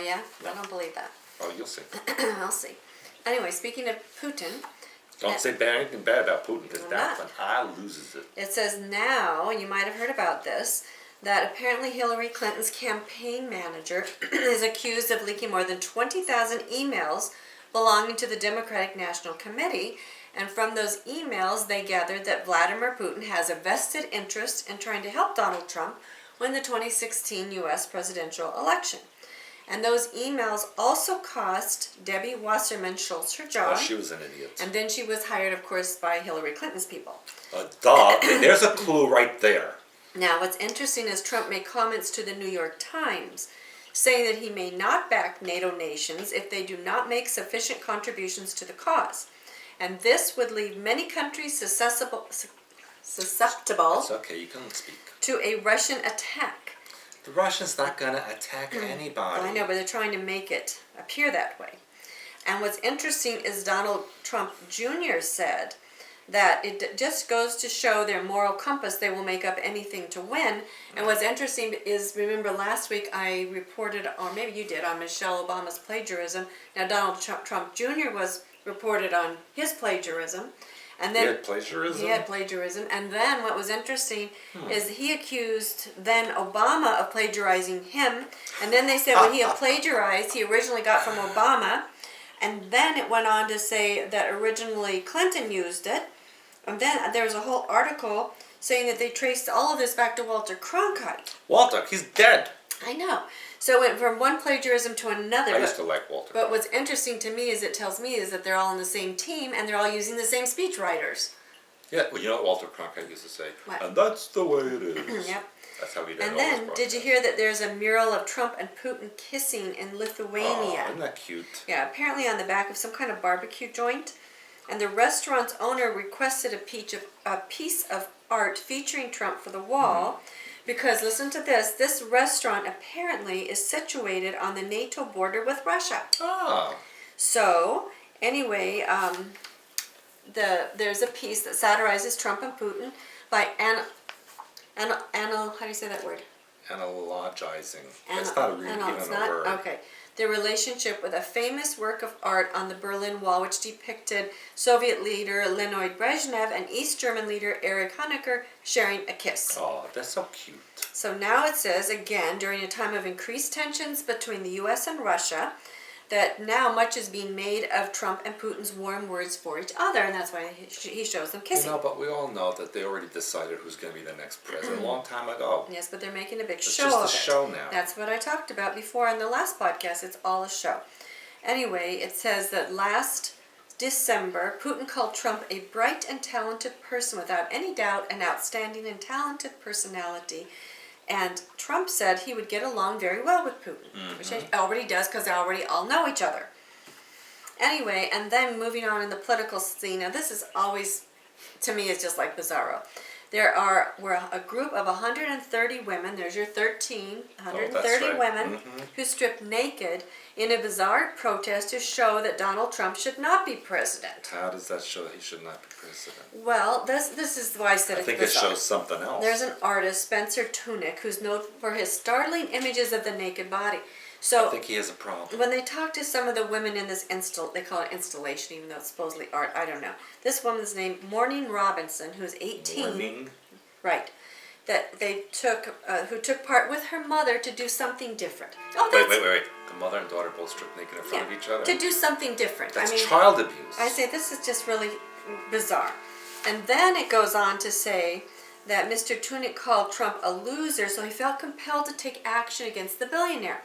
yeah? I don't believe that. Oh, you'll see. I'll see. Anyway, speaking of Putin... Don't say anything bad about Putin, because that's when I loses it. It says now, and you might have heard about this, that apparently Hillary Clinton's campaign manager is accused of leaking more than 20,000 emails belonging to the Democratic National Committee. And from those emails, they gathered that Vladimir Putin has a vested interest in trying to help Donald Trump win the 2016 U.S. presidential election. And those emails also cost Debbie Wasserman Schultz her job. Oh, she was an idiot. And then she was hired, of course, by Hillary Clinton's people. Duh. There's a clue right there. Now, what's interesting is Trump made comments to the New York Times saying that he may not back NATO nations if they do not make sufficient contributions to the cause. And this would leave many countries susceptible It's okay, you can speak. to a Russian attack. The Russians not going to attack anybody. I know, but they're trying to make it appear that way. And what's interesting is Donald Trump Jr. said that it just goes to show their moral compass. They will make up anything to win. And what's interesting is, remember last week I reported, or maybe you did, on Michelle Obama's plagiarism. Now Donald Trump Jr. was reported on his plagiarism. And then, he had plagiarism? He had plagiarism. And then what was interesting is he accused then Obama of plagiarizing him. And then they said what he had plagiarized, he originally got from Obama. And then it went on to say that originally Clinton used it. And then there was a whole article saying that they traced all of this back to Walter Cronkite. Walter, he's dead. I know. So it went from one plagiarism to another. I used to like Walter. But what's interesting to me is it tells me is that they're all on the same team and they're all using the same speech writers. Yeah, well, you know what Walter Cronkite used to say? What? And that's the way it is. Yep. That's how he did it. And then, did you hear that there's a mural of Trump and Putin kissing in Lithuania? Oh, isn't that cute? Yeah, apparently on the back of some kind of barbecue joint. And the restaurant's owner requested a piece of art featuring Trump for the wall. Because, listen to this restaurant apparently is situated on the NATO border with Russia. Oh. So, anyway, there's a piece that satirizes Trump and Putin by how do you say that word? Analogizing. It's not even a word. Okay. Their relationship with a famous work of art on the Berlin Wall, which depicted Soviet leader Leonid Brezhnev and East German leader Erich Honecker sharing a kiss. Oh, that's so cute. So now it says, again, during a time of increased tensions between the U.S. and Russia, that now much is being made of Trump and Putin's warm words for each other, and that's why he shows them kissing. You know, but we all know that they already decided who's going to be the next president a long time ago. Yes, but they're making a big It's show of it. just a show now. That's what I talked about before in the last podcast. It's all a show. Anyway, it says that last December, Putin called Trump a bright and talented person, without any doubt, an outstanding and talented personality. And Trump said he would get along very well with Putin, which he already does because they already all know each other. Anyway, and then moving on in the political scene, now this is always, to me, it's just like bizarro. We're a group of 130 women, there's your 130 women who stripped naked in a bizarre protest to show that Donald Trump should not be president. How does that show that he should not be president? Well, this is why I said it's bizarre. I think it shows something else. There's an artist, Spencer Tunick, who's known for his startling images of the naked body. So I think he has a problem. When they talk to some of the women in this they call it installation, even though it's supposedly art, I don't know. This woman's named Maureen Robinson, who's 18. Morning. Right. That they who took part with her mother to do something different. Oh, wait. The mother and daughter both stripped naked in front of each other? To do something different. That's child abuse. I say this is just really bizarre. And then it goes on to say that Mr. Tunick called Trump a loser, so he felt compelled to take action against the billionaire.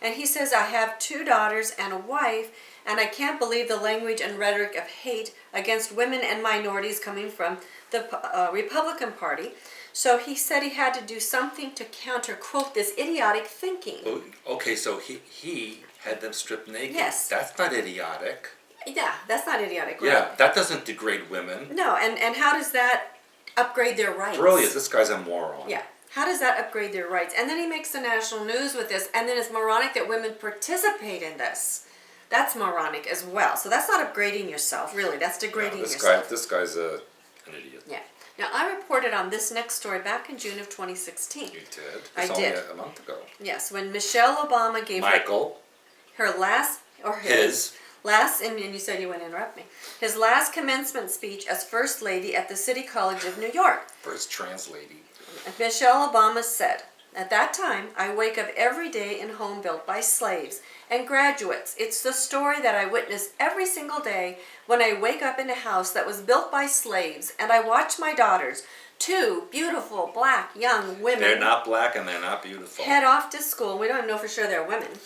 And he says, I have 2 daughters and a wife, and I can't believe the language and rhetoric of hate against women and minorities coming from the Republican Party. So he said he had to do something to counter, quote, this idiotic thinking. Okay, so he had them stripped naked. Yes. That's not idiotic. Yeah, that's not idiotic, right? Yeah, that doesn't degrade women. No, and how does that upgrade their rights? Brilliant, this guy's a moron. Yeah. How does that upgrade their rights? And then he makes the national news with this, and then it's moronic that women participate in this. That's moronic as well. So that's not upgrading yourself, really. That's degrading yourself. This guy's an idiot. Yeah. Now, I reported on this next story back in June of 2016. You did? I It's did. only a month ago. Yes, when Michelle Obama gave Michael. her last, or his last, and you said you wouldn't interrupt me, his last commencement speech as First Lady at the City College of New York. First trans lady. Michelle Obama said, "At that time, I wake up every day in a home built by slaves. And graduates, it's the story that I witness every single day when I wake up in a house that was built by slaves and I watch my daughters, two beautiful black young women." They're not black and they're not beautiful. "Head off to school." We don't even know for sure they're women.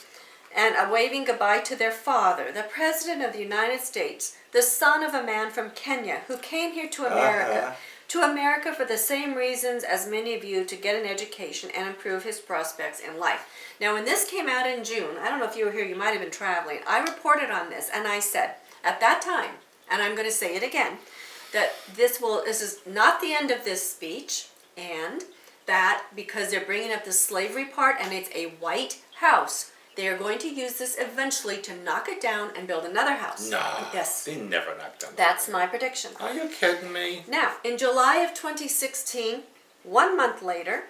"And waving goodbye to their father, the President of the United States, the son of a man from Kenya who came here to America." To America for the same reasons as many of you, to get an education and improve his prospects in life. Now, when this came out in June, I don't know if you were here, you might have been traveling, I reported on this and I said, at that time, and I'm going to say it again, that this is not the end of this speech, and that because they're bringing up the slavery part and it's a white house, they are going to use this eventually to knock it down and build another house. Nah, yes. they never knocked down. That's my prediction. Are you kidding me? Now, in July of 2016, 1 month later,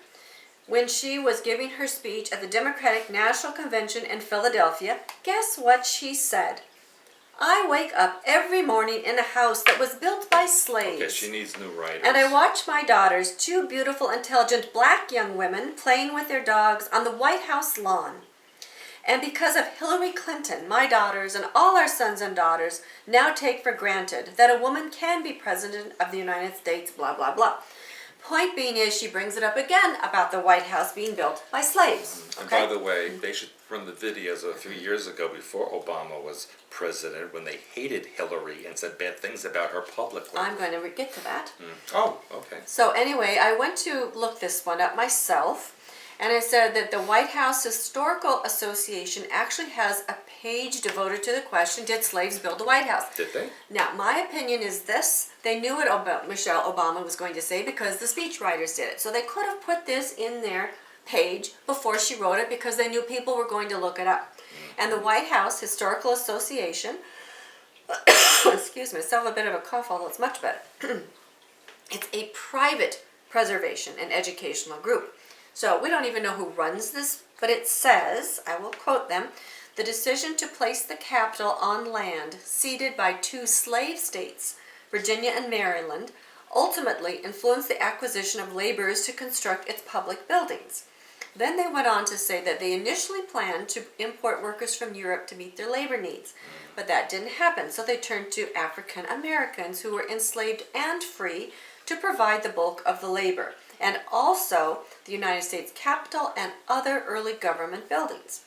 when she was giving her speech at the Democratic National Convention in Philadelphia, guess what she said? "I wake up every morning in a house that was built by slaves. Okay, she needs new writers. And I watch my daughters, two beautiful, intelligent black young women, playing with their dogs on the White House lawn. And because of Hillary Clinton, my daughters and all our sons and daughters now take for granted that a woman can be president of the United States, blah, blah, blah." Point being is, she brings it up again about the White House being built by slaves. And Okay? by the way, they should run the videos of a few years ago before Obama was president when they hated Hillary and said bad things about her publicly. I'm going to get to that. Oh, okay. So anyway, I went to look this one up myself, and it said that the White House Historical Association actually has a page devoted to the question, did slaves build the White House? Did they? Now, my opinion is this. They knew what Michelle Obama was going to say because the speechwriters did it. So they could have put this in their page before she wrote it because they knew people were going to look it up. And the White House Historical Association, excuse me, I still have a bit of a cough, although it's much better. It's a private preservation and educational group. So we don't even know who runs this, but it says, I will quote them, "The decision to place the Capitol on land ceded by two slave states, Virginia and Maryland, ultimately influenced the acquisition of laborers to construct its public buildings." Then they went on to say that they initially planned to import workers from Europe to meet their labor needs, but that didn't happen, so they turned to African Americans who were enslaved and free to provide the bulk of the labor, and also the United States Capitol and other early government buildings.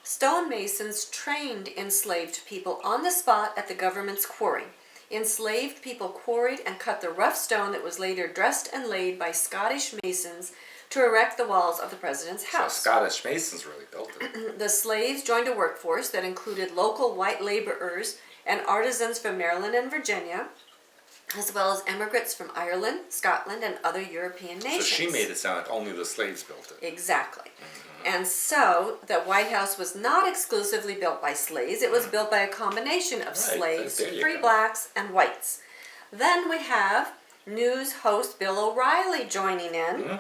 Stonemasons trained enslaved people on the spot at the government's quarry. Enslaved people quarried and cut the rough stone that was later dressed and laid by Scottish masons to erect the walls of the president's house. So Scottish Masons really built it. The slaves joined a workforce that included local white laborers and artisans from Maryland and Virginia, as well as immigrants from Ireland, Scotland, and other European nations. So she made it sound like only the slaves built it. Exactly. And so the White House was not exclusively built by slaves. It was built by a combination of slaves, there you free go. blacks, and whites. Then we have news host Bill O'Reilly joining in,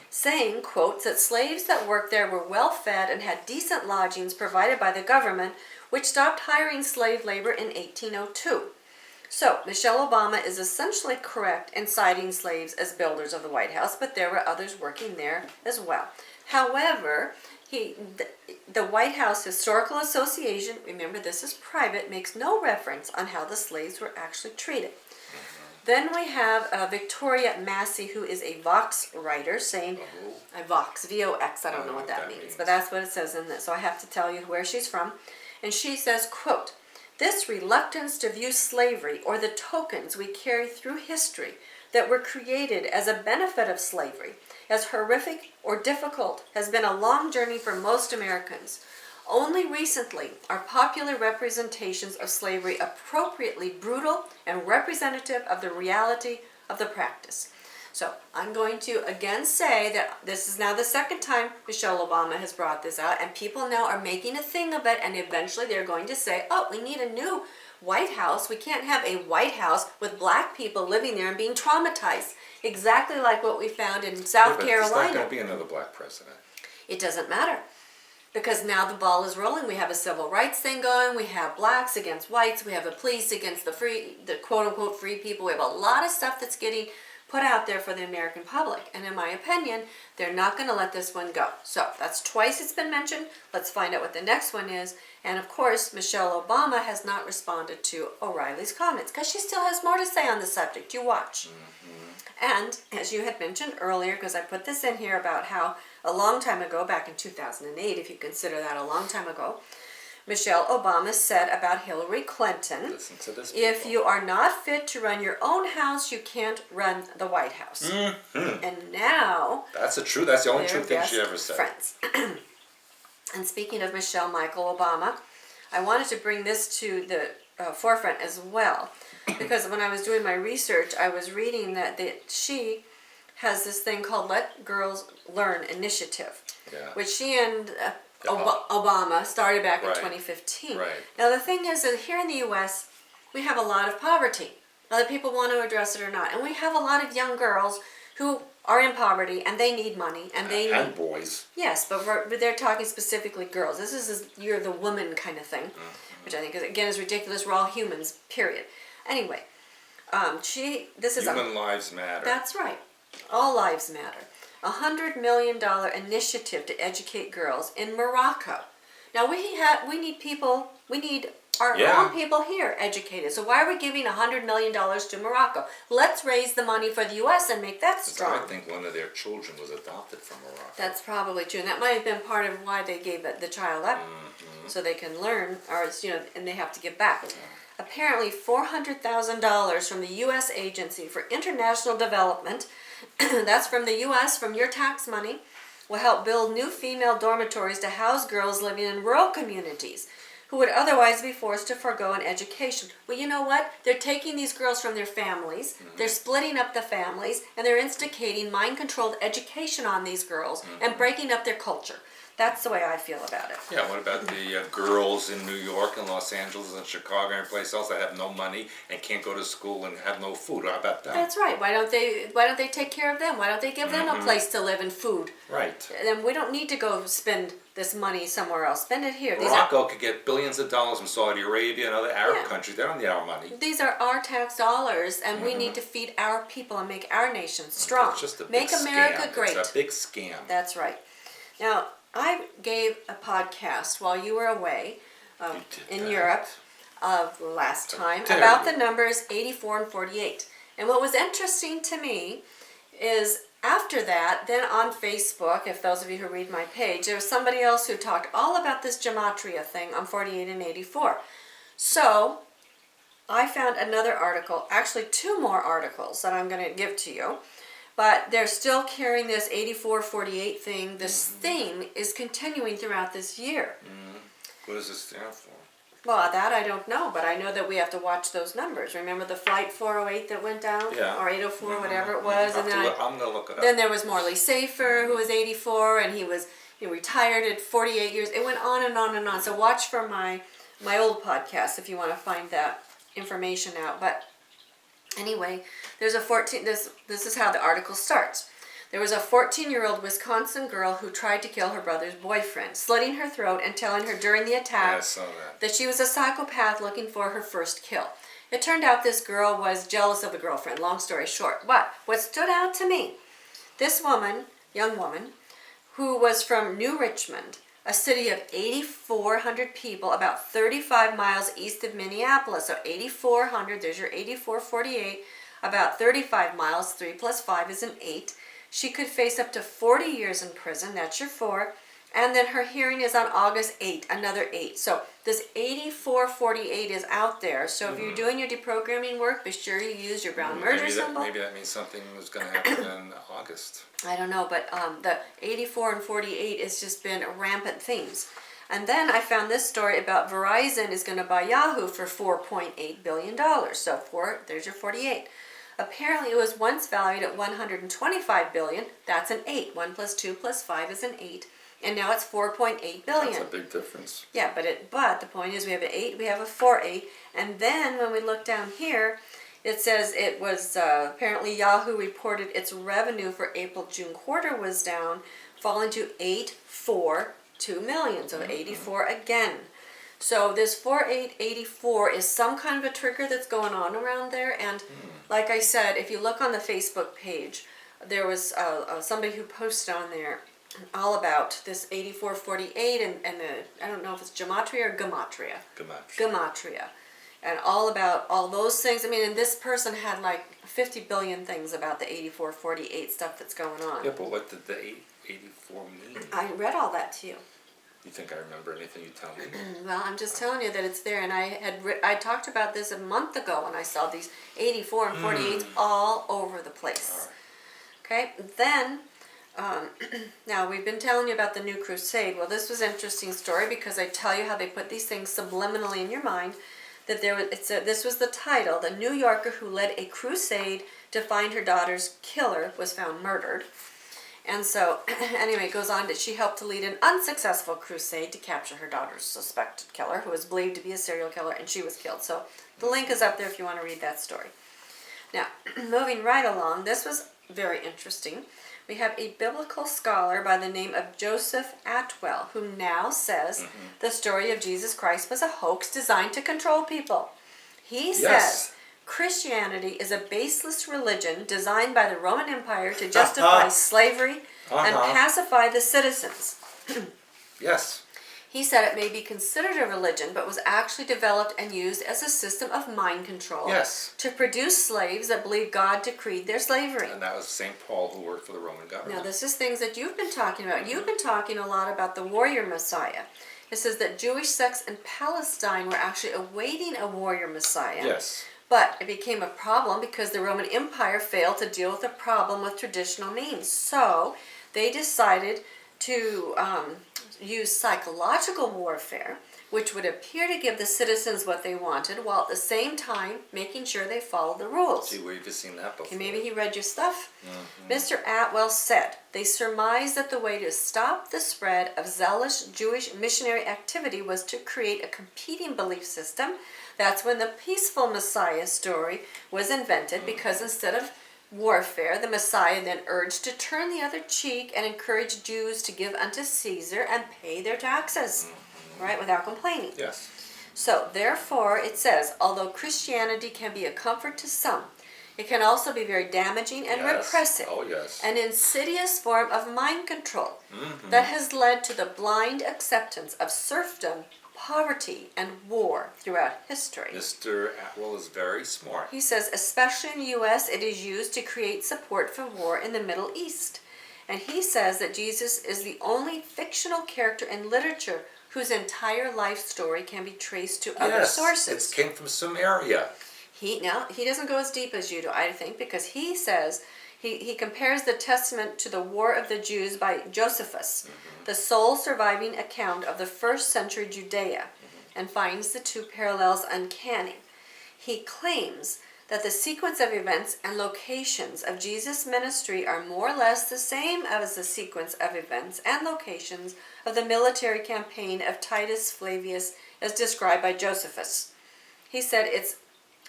saying, quotes, that slaves that worked there were well fed and had decent lodgings provided by the government, which stopped hiring slave labor in 1802. So, Michelle Obama is essentially correct in citing slaves as builders of the White House, but there were others working there as well. However, the White House Historical Association, remember this is private, makes no reference on how the slaves were actually treated. Then we have Victoria Massey, who is a Vox writer, saying, Vox, V-O-X, I don't know what that means, but that's what it says in this, so I have to tell you where she's from. And she says, quote, "This reluctance to view slavery or the tokens we carry through history that were created as a benefit of slavery as horrific or difficult has been a long journey for most Americans. Only recently are popular representations of slavery appropriately brutal and representative of the reality of the practice." So I'm going to again say that this is now the second time Michelle Obama has brought this out, and people now are making a thing of it, and eventually they're going to say, oh, we need a new White House. We can't have a White House with black people living there and being traumatized. Exactly like what we found in South There's Carolina. not going to be another black president. It doesn't matter. because now the ball is rolling. We have a civil rights thing going. We have blacks against whites. We have the police against the quote unquote free people. We have a lot of stuff that's getting put out there for the American public. And in my opinion, they're not going to let this one go. So that's twice it's been mentioned. Let's find out what the next one is. And of course, Michelle Obama has not responded to O'Reilly's comments because she still has more to say on the subject. You watch. And as you had mentioned earlier, because I put this in here about how a long time ago, back in 2008, if you consider that a long time ago, Michelle Obama said about Hillary Clinton, Listen to this, if people. you are not fit to run your own house, you can't run the White House. And now... That's the only true thing best she ever said. friends. And speaking of Michelle Michael Obama, I wanted to bring this to the forefront as well. Because when I was doing my research, I was reading that she has this thing called Let Girls Learn Initiative, which she and Obama started back in 2015. Right. Now the thing is that here in the U.S., we have a lot of poverty, whether people want to address it or not. And we have a lot of young girls who are in poverty and they need money. And boys. Yes, but they're talking specifically girls. This is you're the woman kind of thing, which I think, again, is ridiculous. We're all humans, period. Anyway, this is Human lives matter. That's right. All lives matter. $100 million initiative to educate girls in Morocco. Now we need our own people here educated. So why are we giving $100 million to Morocco? Let's raise the money for the U.S. and make that strong. I think one of their children was adopted from Morocco. That's probably true. And that might have been part of why they gave the child up, so they can learn, or and they have to give back. Apparently, $400,000 from the U.S. Agency for International Development, that's from the U.S., from your tax money, will help build new female dormitories to house girls living in rural communities who would otherwise be forced to forego an education. Well, you know what? They're taking these girls from their families, they're splitting up the families, and they're instigating mind-controlled education on these girls and breaking up their culture. That's the way I feel about it. Yeah, what about the girls in New York and Los Angeles and Chicago and place else that have no money and can't go to school and have no food? How about them? That's right. Why don't they take care of them? Why don't they give them a place to live and food? Right. And we don't need to go spend this money somewhere else. Spend it here. Morocco could get billions of dollars from Saudi Arabia and other Arab countries. They don't need our money. These are our tax dollars, and we need to feed our people and make our nation strong. It's just a big Make America scam. great. It's a big scam. That's right. Now, I gave a podcast while you were away in Europe last time about the numbers 84 and 48. And what was interesting to me is after that, then on Facebook, if those of you who read my page, there was somebody else who talked all about this gematria thing on 48 and 84. So I found another article, actually two more articles that I'm going to give to you. But they're still carrying this 84-48 thing. This theme is continuing throughout this year. What does it stand for? Well, that I don't know, but I know that we have to watch those numbers. Remember the flight 408 that went down? Yeah. Or 804, whatever it was. And then I'm going to look it up. Then there was Morley Safer, who was 84, and he retired at 48 years. It went on and on and on. So watch for my old podcast if you want to find that information out. But anyway, there's a 14. This is how the article starts. There was a 14-year-old Wisconsin girl who tried to kill her brother's boyfriend, slitting her throat and telling her during the attack I saw that she was a psychopath looking for her first kill. It turned out this girl was jealous of the girlfriend, long story short. But what stood out to me, this woman, young woman, who was from New Richmond, a city of 8,400 people, about 35 miles east of Minneapolis. So 8,400, there's your 84-48, about 35 miles, 3 plus 5 is an 8. She could face up to 40 years in prison, that's your 4. And then her hearing is on August 8, another 8. So this 84-48 is out there. So if you're doing your deprogramming work, be sure you use your brown merger symbol. Maybe that means something was going to happen in August. I don't know, but the 84 and 48 has just been rampant themes. And then I found this story about Verizon is going to buy Yahoo for $4.8 billion. So there's your 48. Apparently it was once valued at $125 billion. That's an 8. 1 plus 2 plus 5 is an 8. And now it's $4.8 billion. That's a big difference. Yeah, but the point is we have an 8, we have a 4.8. And then when we look down here, it says it was apparently Yahoo reported its revenue for April-June quarter was down, falling to 2 million, so 84 again. So this 4884 is some kind of a trigger that's going on around there, and like I said, if you look on the Facebook page, there was somebody who posted on there all about this 8448 and I don't know if it's gematria or gematria. Gematria. And all about all those things. I mean, and this person had like 50 billion things about the 8448 stuff that's going on. Yeah, but what did the 84 mean? I read all that to you. You think I remember anything you tell me? Well, I'm just telling you that it's there, and I talked about this a month ago when I saw these 84 and 48s all over the place. Right. Okay, then, now we've been telling you about the New Crusade. Well, this was an interesting story because I tell you how they put these things subliminally in your mind. That this was the title: the New Yorker who led a crusade to find her daughter's killer was found murdered. And so, anyway, it goes on that she helped to lead an unsuccessful crusade to capture her daughter's suspected killer, who was believed to be a serial killer, and she was killed. So the link is up there if you want to read that story. Now, moving right along, this was very interesting. We have a biblical scholar by the name of Joseph Atwell, who now says the story of Jesus Christ was a hoax designed to control people. He says Christianity is a baseless religion designed by the Roman Empire to justify slavery and pacify the citizens. Yes. He said it may be considered a religion, but was actually developed and used as a system of mind control to produce slaves that believed God decreed their slavery. And that was St. Paul, who worked for the Roman government. Now, this is things that you've been talking about. You've been talking a lot about the warrior Messiah. It says that Jewish sects in Palestine were actually awaiting a warrior Messiah. Yes. But it became a problem because the Roman Empire failed to deal with the problem with traditional means. So they decided to use psychological warfare, which would appear to give the citizens what they wanted, while at the same time making sure they followed the rules. Gee, where have you seen that before? Okay, maybe he read your stuff. Mr. Atwell said, they surmised that the way to stop the spread of zealous Jewish missionary activity was to create a competing belief system. That's when the peaceful Messiah story was invented, because instead of warfare, the Messiah then urged to turn the other cheek and encourage Jews to give unto Caesar and pay their taxes, right, without complaining. Yes. So, therefore, it says, although Christianity can be a comfort to some, it can also be very damaging and repressive, an insidious form of mind control that has led to the blind acceptance of serfdom, poverty, and war throughout history. Mr. Atwell is very smart. He says, especially in the U.S., it is used to create support for war in the Middle East. And he says that Jesus is the only fictional character in literature whose entire life story can be traced to other sources. It came from Samaria. He doesn't go as deep as you do, I think, because he says, he compares the Testament to the War of the Jews by Josephus, the sole surviving account of the first century Judea, and finds the two parallels uncanny. He claims that the sequence of events and locations of Jesus' ministry are more or less the same as the sequence of events and locations of the military campaign of Titus Flavius as described by Josephus. He said it's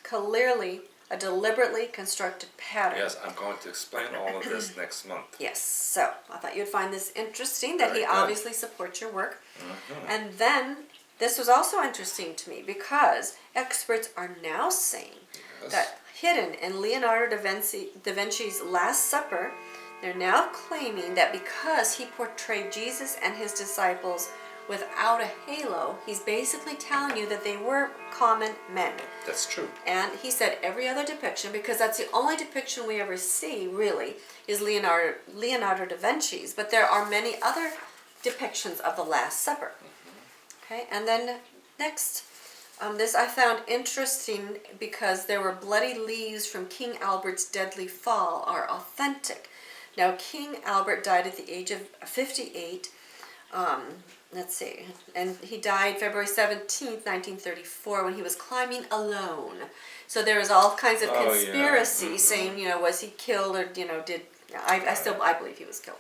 clearly a deliberately constructed pattern. Yes, I'm going to explain all of this next month. Yes, so I thought you'd find this interesting, that he obviously supports your work. And then, this was also interesting to me because experts are now saying that hidden in Leonardo da Vinci's Last Supper, they're now claiming that because he portrayed Jesus and his disciples without a halo, he's basically telling you that they were common men. That's true. And he said every other depiction, because that's the only depiction we ever see, really, is Leonardo da Vinci's. But there are many other depictions of the Last Supper. Okay, and then next, this I found interesting because there were bloody leaves from King Albert's deadly fall are authentic. Now, King Albert died at the age of 58. Let's see, and he died February 17th, 1934, when he was climbing alone. So there was all kinds of conspiracy saying, was he killed or, I believe he was killed.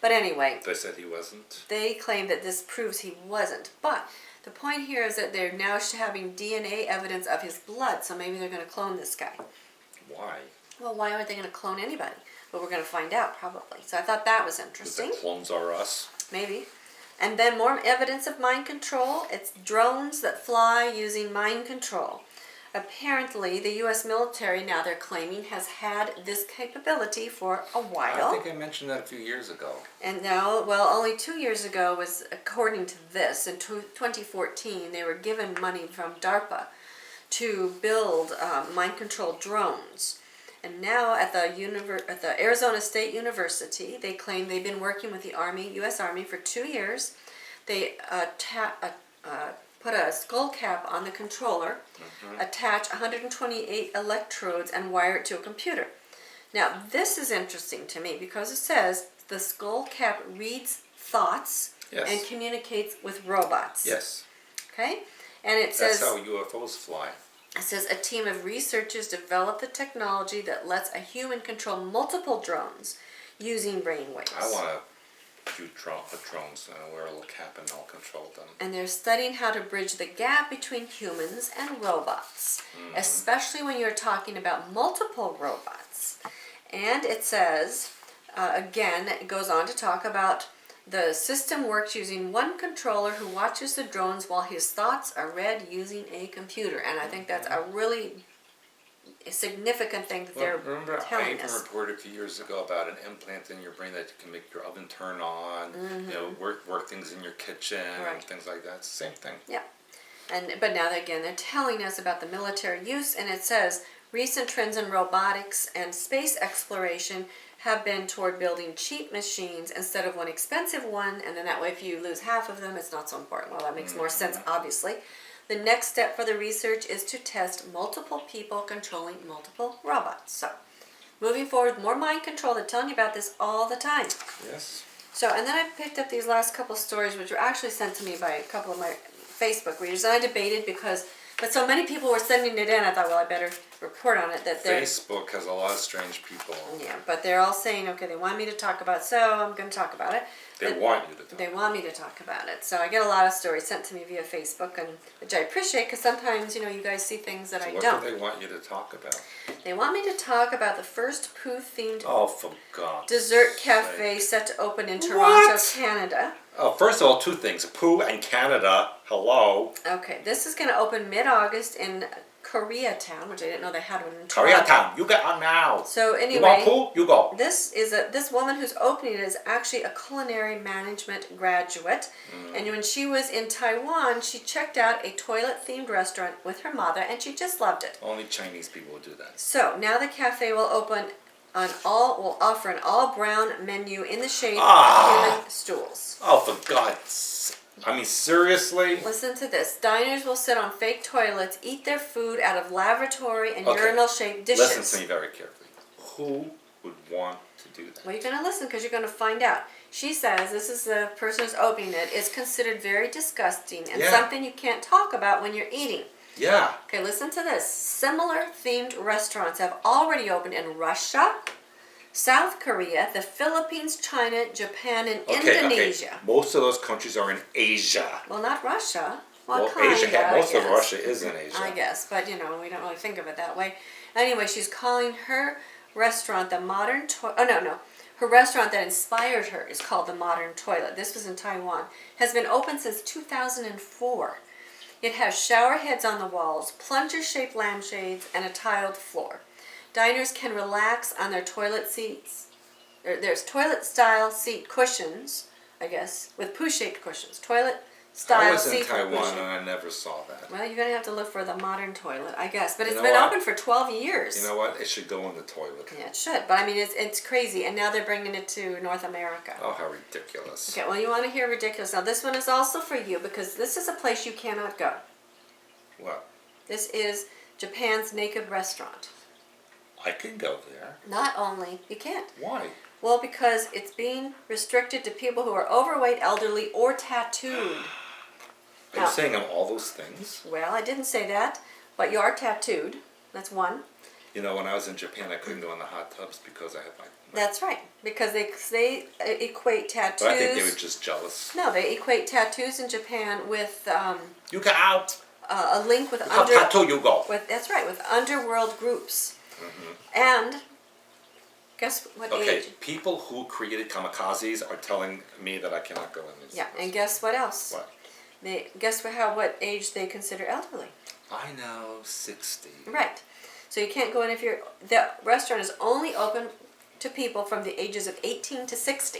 But anyway. They said he wasn't? They claim that this proves he wasn't. But the point here is that they're now having DNA evidence of his blood, so maybe they're going to clone this guy. Why? Well, why aren't they going to clone anybody? But we're going to find out, probably. So I thought that was interesting. The clones are us? Maybe. And then more evidence of mind control. It's drones that fly using mind control. Apparently, the U.S. military, now they're claiming, has had this capability for a while. I think I mentioned that a few years ago. And now, well, only 2 years ago was, according to this, in 2014, they were given money from DARPA to build mind-controlled drones. And now at the Arizona State University, they claim they've been working with the Army, U.S. Army, for 2 years. They put a skull cap on the controller, attach 128 electrodes, and wire it to a computer. Now, this is interesting to me because it says the skull cap reads thoughts and communicates with robots. Yes. Okay? And it says... That's how UFOs fly. It says a team of researchers developed the technology that lets a human control multiple drones using brainwaves. I want to do drones and wear a little cap and I'll control them. And they're studying how to bridge the gap between humans and robots, especially when you're talking about multiple robots. And it says, again, it goes on to talk about the system works using one controller who watches the drones while his thoughts are read using a computer. And I think that's a really significant thing that they're telling us. I reported a few years ago about an implant in your brain that can make your oven turn on, you know, work things in your kitchen, and things like that. It's the same thing. Yeah. But now, again, they're telling us about the military use, and it says recent trends in robotics and space exploration have been toward building cheap machines instead of one expensive one, and then that way if you lose half of them, it's not so important. Well, that makes more sense, obviously. The next step for the research is to test multiple people controlling multiple robots. So, moving forward, more mind control. They're telling you about this all the time. Yes. So, and then I picked up these last couple stories, which were actually sent to me by a couple of my Facebook readers, and I debated but so many people were sending it in, I thought, well, I better report on it. That Facebook has a lot of strange people. Yeah, but they're all saying, okay, they want me to talk about it, so I'm going to talk about it. They want you to talk. They want me to talk about it. So I get a lot of stories sent to me via Facebook, and which I appreciate because sometimes, you know, you guys see things that I don't. What do they want you to talk about? They want me to talk about the first poo-themed for God's dessert cafe set to open in Toronto, Canada. Oh, first of all, two things. Pooh and Canada. Hello. Okay, this is going to open mid-August in Koreatown, which I didn't know they had one in Toronto. Koreatown, you get on now. So anyway, you want Pooh? You go. This woman who's opening it is actually a culinary management graduate, and when she was in Taiwan, she checked out a toilet-themed restaurant with her mother, and she just loved it. Only Chinese people would do that. So now the cafe will offer an all-brown menu in the shade of human stools. Oh, for God's! I mean, seriously? Listen to this. Diners will sit on fake toilets, eat their food out of lavatory and urinal-shaped dishes. Listen to me very carefully. Who would want to do that? Well, you're going to listen because you're going to find out. She says, this is the person who's opening it, is considered very disgusting and something you can't talk about when you're eating. Yeah. Okay, listen to this. Similar themed restaurants have already opened in Russia, South Korea, the Philippines, China, Japan, and Indonesia. Okay. Most of those countries are in Asia. Well, not Russia. Well, most of Russia is in Asia. I guess, but you know, we don't really think of it that way. Anyway, she's calling her restaurant the Modern Toilet. Oh, no. Her restaurant that inspired her is called the Modern Toilet. This was in Taiwan. Has been open since 2004. It has shower heads on the walls, plunger-shaped lampshades, and a tiled floor. Diners can relax on their toilet seats. There's toilet-style seat cushions, I guess, with poo-shaped cushions. Toilet-style seat. I was in Taiwan and I never saw that. Well, you're going to have to look for the Modern Toilet, I guess. But it's been open for 12 years. You know what? It should go in the toilet. Yeah, it should. But I mean, it's crazy. And now they're bringing it to North America. Oh, how ridiculous. Okay, well, you want to hear ridiculous. Now, this one is also for you because this is a place you cannot go. What? This is Japan's naked restaurant. I can go there. Not only, you can't. Why? Well, because it's being restricted to people who are overweight, elderly, or tattooed. Are you saying I'm all those things? Well, I didn't say that, but you are tattooed. That's one. You know, when I was in Japan, I couldn't go in the hot tubs because I had my... That's right, because they equate tattoos... But I think they were just jealous. No, they equate tattoos in Japan with... you get out! A link with... tattoo you go. That's right, with underworld groups. And Guess what Okay, age? people who created kamikazes are telling me that I cannot go in these. Yeah, and guess what else? What? Guess what age they consider elderly. I know, 60. Right. So you can't go in if the restaurant is only open to people from the ages of 18 to 60.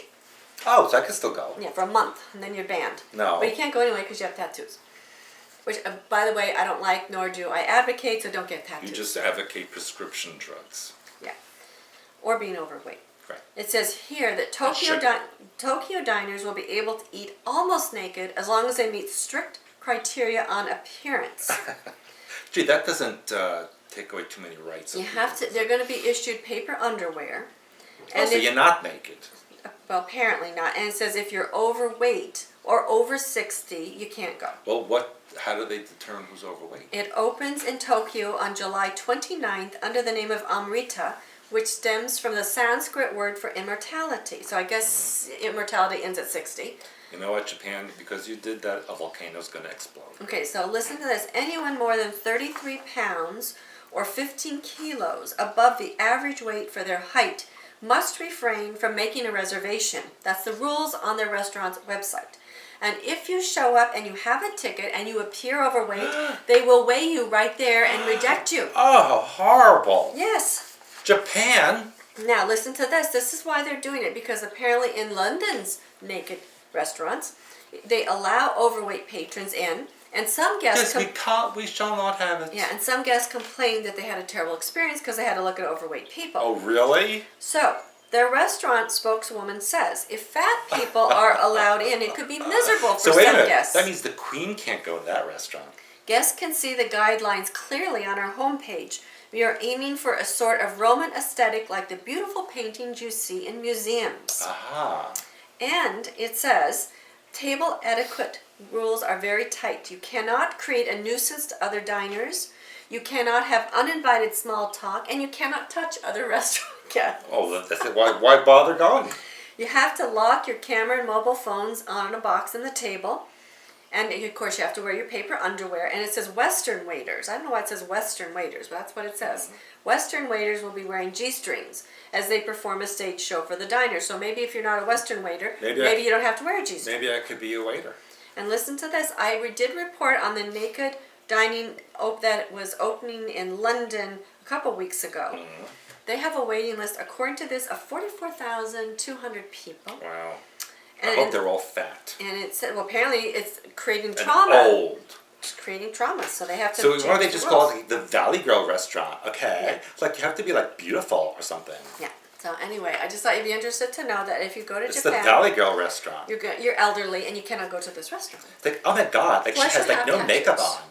Oh, so I can still go. Yeah, for a month, and then you're banned. No. But you can't go anyway because you have tattoos. Which, by the way, I don't like, nor do I advocate, so don't get tattoos. You just advocate prescription drugs. Yeah. Or being overweight. Right. It says here that Tokyo diners will be able to eat almost naked as long as they meet strict criteria on appearance. Gee, that doesn't take away too many rights. You have to. They're going to be issued paper underwear. Oh, so you're not naked. Well, apparently not. And it says if you're overweight or over 60, you can't go. Well, how do they determine who's overweight? It opens in Tokyo on July 29th under the name of Amrita, which stems from the Sanskrit word for immortality. So I guess immortality ends at 60. You know what, Japan? Because you did that, a volcano's going to explode. Okay, so listen to this. Anyone more than 33 pounds or 15 kilos above the average weight for their height must refrain from making a reservation. That's the rules on their restaurant's website. And if you show up and you have a ticket and you appear overweight, they will weigh you right there and reject you. Oh, horrible. Yes. Japan? Now listen to this. This is why they're doing it, because apparently in London's naked restaurants, they allow overweight patrons in, and some guests Yes, we shall not have it. and some guests complained that they had a terrible experience because they had to look at overweight people. Oh, really? So their restaurant spokeswoman says if fat people are allowed in, it could be miserable for So wait a some minute. guests. That means the Queen can't go to that restaurant. Guests can see the guidelines clearly on our homepage. We are aiming for a sort of Roman aesthetic like the beautiful paintings you see in museums. Aha. And it says, table etiquette rules are very tight. You cannot create a nuisance to other diners. You cannot have uninvited small talk, and you cannot touch other restaurant guests. Oh, that's it. Why bother going? You have to lock your camera and mobile phones on a box on the table. And of course you have to wear your paper underwear. And it says Western waiters. I don't know why it says Western waiters, but that's what it says. Western waiters will be wearing G-strings as they perform a stage show for the diner. So maybe if you're not a Western waiter, maybe you don't have to wear a G-string. Maybe I could be a waiter. And listen to this. I did report on the naked dining that was opening in London a couple weeks ago. Mm-hmm. They have a waiting list, according to this, of 44,200 people. Wow. And I hope they're all fat. And it said, well, apparently it's creating And trauma. old. It's creating trauma, so they have to. So why don't they change just the call rules. it the Valley Girl restaurant? Okay. Yeah. It's like you have to be like beautiful or something. Yeah. So anyway, I just thought you'd be interested to know that if you go to It's Japan, the Valley Girl restaurant. you're elderly and you cannot go to this restaurant. It's like, oh my God, like Plus she has you like have no makeup tattoos. on.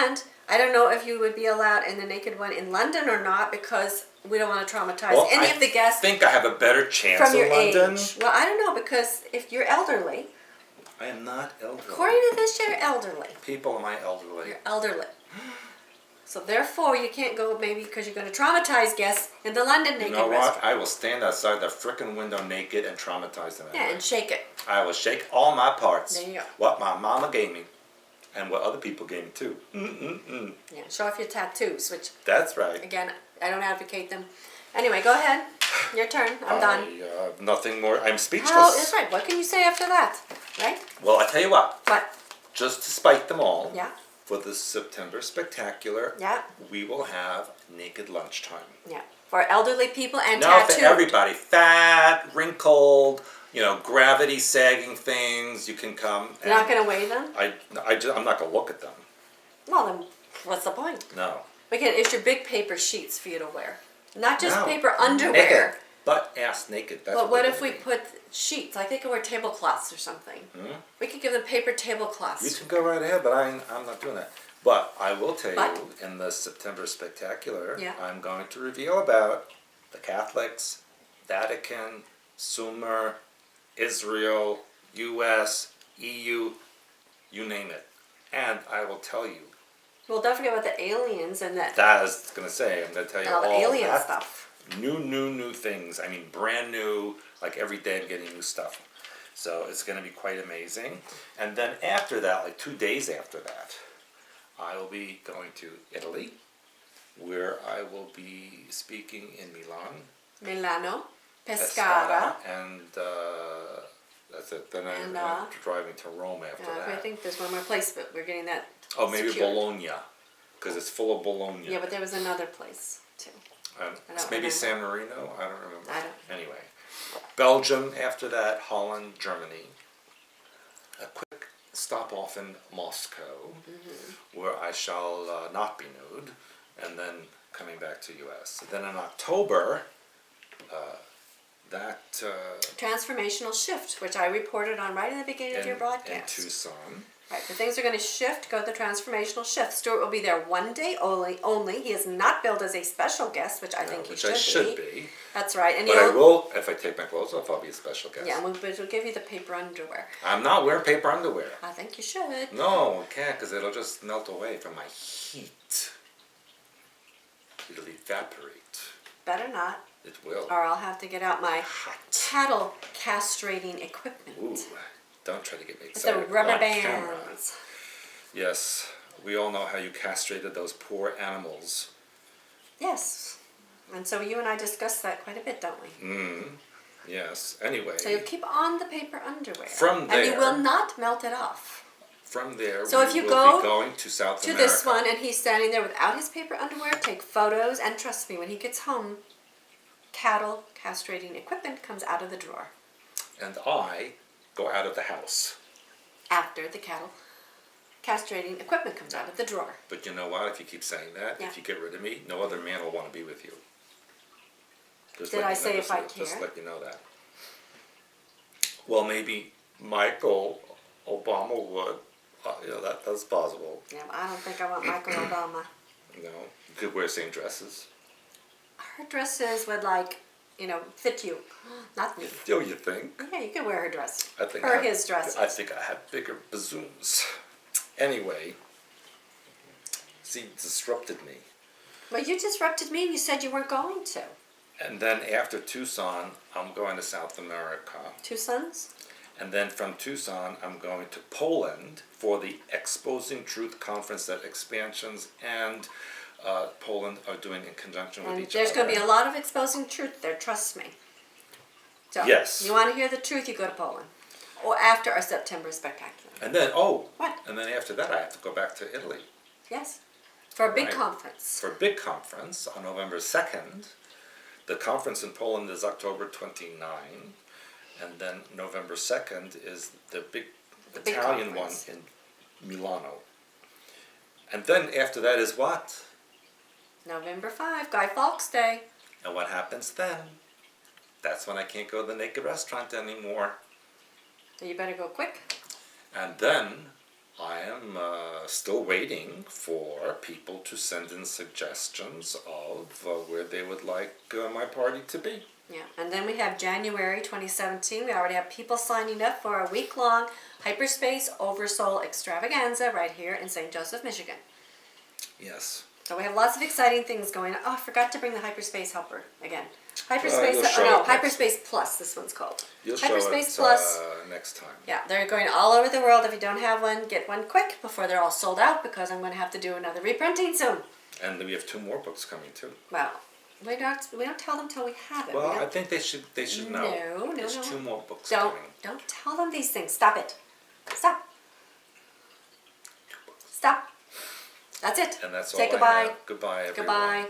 And I don't know if you would be allowed in the naked one in London or not, because we don't want to traumatize Well, any I of the guests think I have a better chance from in your London. age. Well, I don't know, because if you're elderly, I am not elderly. according to this, you're elderly. People am I elderly? You're elderly. So therefore, you can't go maybe because you're going to traumatize guests in the London naked You know restaurant. what? I will stand outside the frickin' window naked and traumatize them. Yeah, and shake it. I will shake all my parts. There you go. What my mama gave me. And what other people gave me too. Mm-mm-mm. Yeah, show off your tattoos, which, That's right. again, I don't advocate them. Anyway, go ahead. Your turn. I'm done. Nothing more. I'm speechless. Oh, that's right. What can you say after that? Right? Well, I tell you what. What? Just to spite them all, Yeah. for the September Spectacular, Yeah. we will have naked lunchtime. Yeah. For elderly people and No, tattooed. for everybody. Fat, wrinkled, gravity sagging things. You can come. You're not going to weigh them? I'm not going to look at them. Well, then what's the point? No. We can issue big paper sheets for you to wear. Not just No. paper underwear. Naked. Butt ass naked. That's But what they're if we gonna put sheets? Like they could wear tablecloths or something. We could give them paper be. tablecloths. You can go right ahead, but I'm not doing that. But I will tell But- you, in the September Spectacular, Yeah. I'm going to reveal about the Catholics, Vatican, Sumer, Israel, U.S., EU, you name it. And I will tell you, Well, don't forget about the aliens and that that is going to say, I'm going to tell you and all the alien that stuff. New things. I mean, brand new, like every day I'm getting new stuff. So it's going to be quite amazing. And then after that, like 2 days after that, I will be going to Italy, where I will be speaking in Milan. Milano. Pescara. And that's it. Then And, I'm driving to Rome after I that. think there's one more place, but we're getting that. Oh, maybe secured. Bologna, because it's full of Bologna. Yeah, but there was another place too. It's don't maybe remember. San Marino. I don't remember. I don't. Anyway, Belgium. After that, Holland, Germany. A quick stop off in Moscow, where I shall not be nude, and then coming back to U.S. Then in October, Transformational shift, which I reported on right in the beginning of your in broadcast. Tucson. Right, the things are going to shift. Go to the transformational shift. Stuart will be there one day only. He is not billed as a special guest, which I think Which he I should should be. That's right. And But I will, if I take my clothes off, I'll be a special guest. Yeah, we'll give you the paper underwear. I'm not wearing paper underwear. I think you should. No, I can't, because it'll just melt away from my heat. It'll evaporate. Better not, It will. or I'll have to get out my Hot. cattle castrating equipment. Ooh, don't try to get me With the excited. rubber on camera. bands. Yes, we all know how you castrated those poor animals. Yes. And so you and I discussed that quite a bit, don't we? Yes, anyway. So you keep on the paper underwear. From And you there- will not melt it off. From there, So we if you will go be going to South To America. this one, and he's standing there without his paper underwear, take photos, and trust me, when he gets home, cattle castrating equipment comes out of the drawer. And I go out of the house. After the cattle castrating equipment comes out of the drawer. But you know what? If you keep saying that, Yeah. if you get rid of me, no other man will want to be with you. Just Did let I you know- say if I Just care? let you know that. Well, maybe Michael Obama would. That's possible. Yeah, I don't think I want Michael Obama. You could wear same dresses. Her dresses would fit you, not me. Oh, you think? Yeah, you could wear her dress. I think. Or his dresses. I think I have bigger bazooms. Anyway, disrupted me. Well, you disrupted me and you said you weren't going to. And then after Tucson, I'm going to South America. Two sons? And then from Tucson, I'm going to Poland for the Exposing Truth conference that Expansions and Poland are doing in conjunction with And each there's other. going to be a lot of exposing truth there, trust me. So, Yes. you want to hear the truth, you go to Poland. Or after our September Spectacular. And then, What? And then after that, I have to go back to Italy Yes. For a big Right. conference. for a big conference on November 2nd. The conference in Poland is October 29. And then November 2nd is the big big Italian one conference. in Milano. And then after that is what? November 5, Guy Fawkes Day. And what happens then? That's when I can't go to the naked restaurant anymore. So you better go quick. And then I am still waiting for people to send in suggestions of where they would like my party to be. Yeah, and then we have January 2017. We already have people signing up for a week-long Hyperspace Oversoul extravaganza right here in St. Joseph, Michigan. Yes. So we have lots of exciting things going on. Oh, I forgot to bring the Hyperspace Helper again. you'll Hyperspace, show it next- Hyperspace Plus, this one's called. You'll show Hyperspace it Plus. next time. Yeah, they're going all over the world. If you don't have one, get one quick before they're all sold out because I'm going to have to do another reprinting soon. And we have 2 more books coming too. Well, we don't tell them till we have it. Well, We I don't- think they should know. No, There's no. 2 more books Don't coming. tell them these things. Stop it. Stop. Stop. That's it. And that's all Say I goodbye. have. Goodbye, everyone. Goodbye.